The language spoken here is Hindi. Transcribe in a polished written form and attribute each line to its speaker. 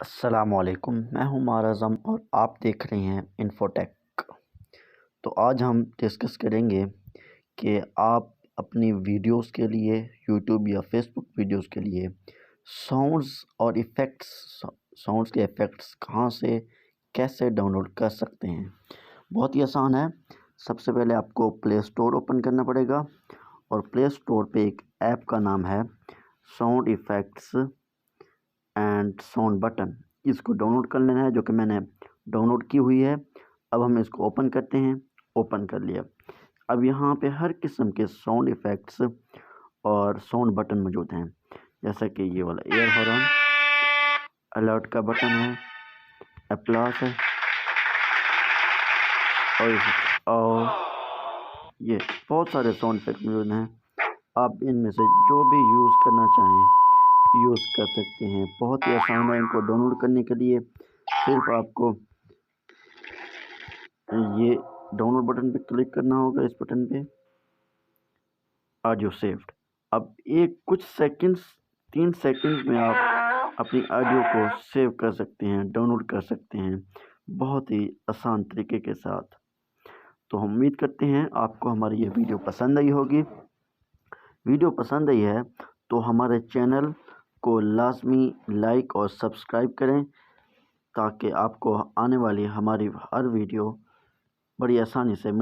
Speaker 1: अस्सलामुअलैकुम, मैं हूं माराज़म और आप देख रहे हैं इन्फोटेक। तो आज हम डिस्कस करेंगे कि आप अपनी वीडियोस के लिए यूट्यूब या फेसबुक वीडियोस के लिए साउंड्स के इफ़ेक्ट्स कहां से कैसे डाउनलोड कर सकते हैं। बहुत ही आसान है। सबसे पहले आपको प्ले स्टोर ओपन करना पड़ेगा और प्ले स्टोर पे एक ऐप का नाम है sound effects and sound button. इसको डाउनलोड कर लेना है, जो कि मैंने डाउनलोड की हुई है। अब हम इसको ओपन करते हैं। ओपन कर लिया। अब यहाँ पे हर किस्म के साउंड इफ़ेक्ट्स और साउंड बटन मौजूद हैं, जैसा कि ये वाला एयर हॉर्न, अलर्ट का बटन है, अप्लॉस है और ये बहुत सारे साउंड इफ़ेक्ट मौजूद हैं। आप इनमें से जो भी यूज़ करना चाहें यूज़ कर सकते हैं। बहुत ही आसान है। इनको डाउनलोड करने के लिए सिर्फ आपको ये डाउनलोड बटन पे क्लिक करना होगा। इस बटन पे ऑडियो सेव्ड। अब कुछ सेकंड्स 3 सेकंड्स में आप अपनी ऑडियो को सेव कर सकते हैं, डाउनलोड कर सकते हैं, बहुत ही आसान तरीके के साथ। तो हम उम्मीद करते हैं आपको हमारी ये वीडियो पसंद आई होगी। वीडियो पसंद आई है तो हमारे चैनल को लाजमी लाइक और सब्सक्राइब करें, ताकि आपको आने वाली हमारी हर वीडियो बड़ी आसानी से